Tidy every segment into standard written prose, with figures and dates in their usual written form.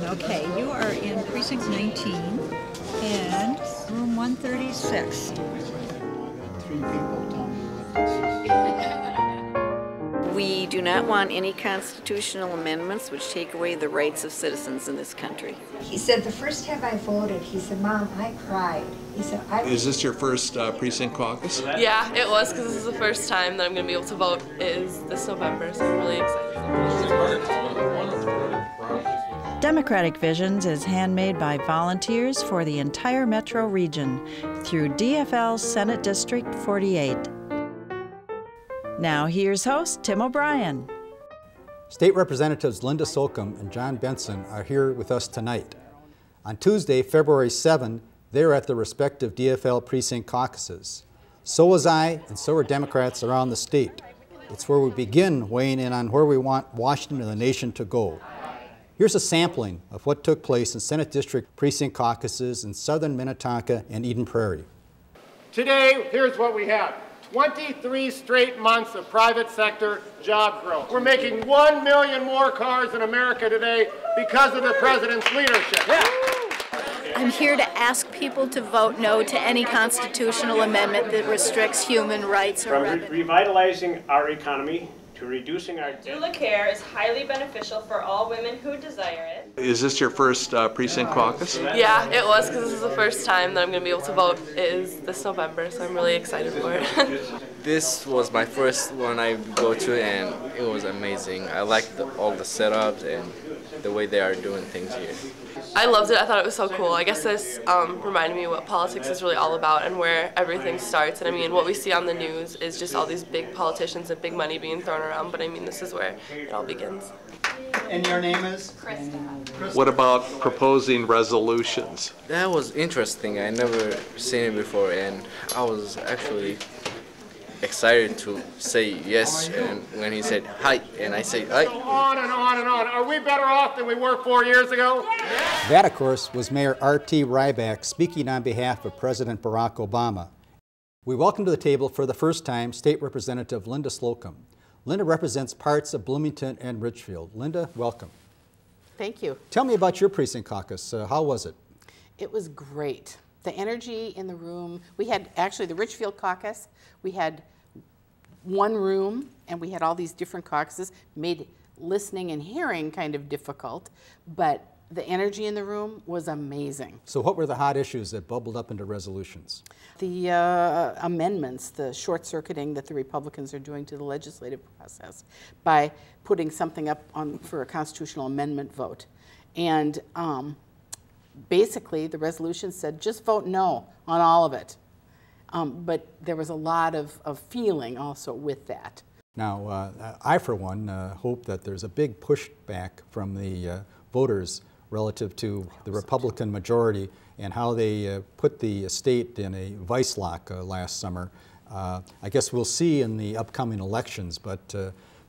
Okay, you are in Precinct 19 and room 136. We do not want any constitutional amendments which take away the rights of citizens in this country. He said, the first time I voted, he said, Mom, I cried. He said, Is this your first precinct caucus? Yeah, it was, because this is the first time that I'm going to be able to vote. It is this November, so I'm really excited. Democratic Visions is handmade by volunteers for the entire metro region through DFL's Senate District 48. Now here's host Tim O'Brien. State Representatives Linda Slocum and John Benson are here with us tonight. On Tuesday, February 7, they're at the respective DFL precinct caucuses. So was I, and so are Democrats around the state. It's where we begin weighing in on where we want Washington and the nation to go. Here's a sampling of what took place in Senate District precinct caucuses in southern Minnetonka and Eden Prairie. Today, here's what we have. 23 straight months of private sector job growth. We're making 1 million more cars in America today because of the president's leadership. Yeah. I'm here to ask people to vote no to any constitutional amendment that restricts human rights or revitalizing our economy to reducing our Doula care is highly beneficial for all women who desire it. Is this your first precinct caucus? Yeah, it was, because this is the first time that I'm going to be able to vote. It is this November, so I'm really excited for it. This was my first one I go to, and it was amazing. I liked all the setups and the way they are doing things here. I loved it. I thought it was so cool. I guess this reminded me what politics is really all about and where everything starts. And I mean, what we see on the news is just all these big politicians and big money being thrown around, but I mean, this is where it all begins. And your name is? What about proposing resolutions? That was interesting. I never seen it before, and I was actually excited to say yes, and when he said hi, and I said hi. On and on and on. Are we better off than we were 4 years ago? That, of course, was Mayor R.T. Ryback speaking on behalf of President Barack Obama. We welcome to the table for the first time State Representative Linda Slocum. Linda represents parts of Bloomington and Richfield. Linda, welcome. Thank you. Tell me about your precinct caucus. How was it? It was great. The energy in the room. We had actually the Richfield caucus. We had one room, and we had all these different caucuses, made listening and hearing kind of difficult, but the energy in the room was amazing. So what were the hot issues that bubbled up into resolutions? The amendments, the short-circuiting that the Republicans are doing to the legislative process by putting something up for a constitutional amendment vote. And basically, the resolution said, just vote no on all of it. But there was a lot of feeling also with that. Now, I, for one, hope that there's a big pushback from the voters relative to the Republican majority and how they put the state in a vice lock last summer. I guess we'll see in the upcoming elections, but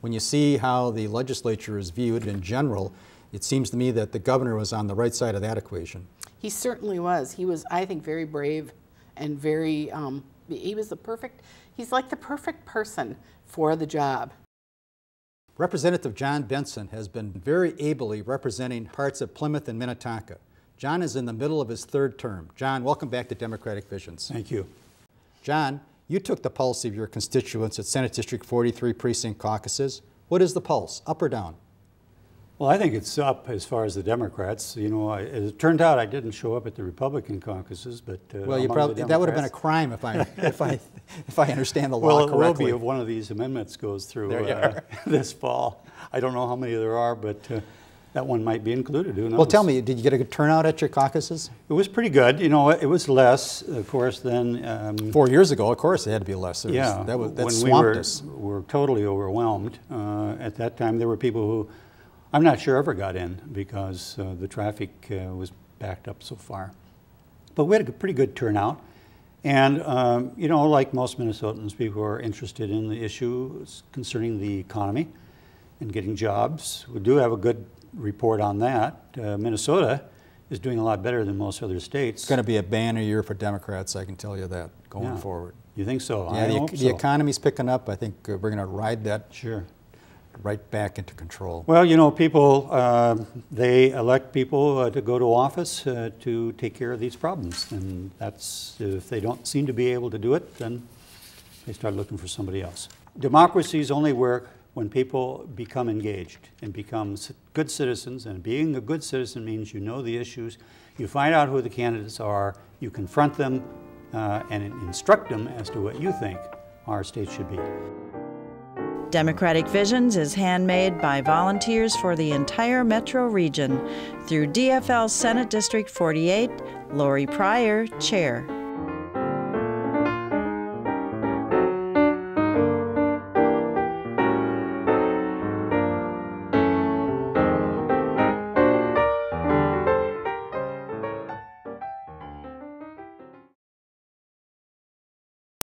when you see how the legislature is viewed in general, it seems to me that the governor was on the right side of that equation. He certainly was. He was, I think, very brave and very, he's like the perfect person for the job. Representative John Benson has been very ably representing parts of Plymouth and Minnetonka. John is in the middle of his third term. John, welcome back to Democratic Visions. Thank you. John, you took the pulse of your constituents at Senate District 43 precinct caucuses. What is the pulse, up or down? Well, I think it's up as far as the Democrats. You know, as it turned out, I didn't show up at the Republican caucuses, but well, you probably that would have been a crime if I understand the law correctly. Well, it will be if one of these amendments goes through this fall. I don't know how many there are, but that one might be included. Who knows? Well, tell me, did you get a good turnout at your caucuses? It was pretty good. You know, it was less, of course, than 4 years ago. Of course, it had to be less. Yeah, that swamped us. We were totally overwhelmed. At that time, there were people who I'm not sure ever got in because the traffic was backed up so far. But we had a pretty good turnout. And, you know, like most Minnesotans, people are interested in the issues concerning the economy and getting jobs. We do have a good report on that. Minnesota is doing a lot better than most other states. It's going to be a banner year for Democrats, I can tell you that, going forward. You think so? Yeah, the economy's picking up. I think we're going to ride that right back into control? Well, you know, people, they elect people to go to office to take care of these problems. And that's, if they don't seem to be able to do it, then they start looking for somebody else. Democracies only work when people become engaged and become good citizens. And being a good citizen means you know the issues, you find out who the candidates are, you confront them, and instruct them as to what you think our state should be. Democratic Visions is handmade by volunteers for the entire metro region. Through DFL Senate District 48, Lori Prairie, Chair.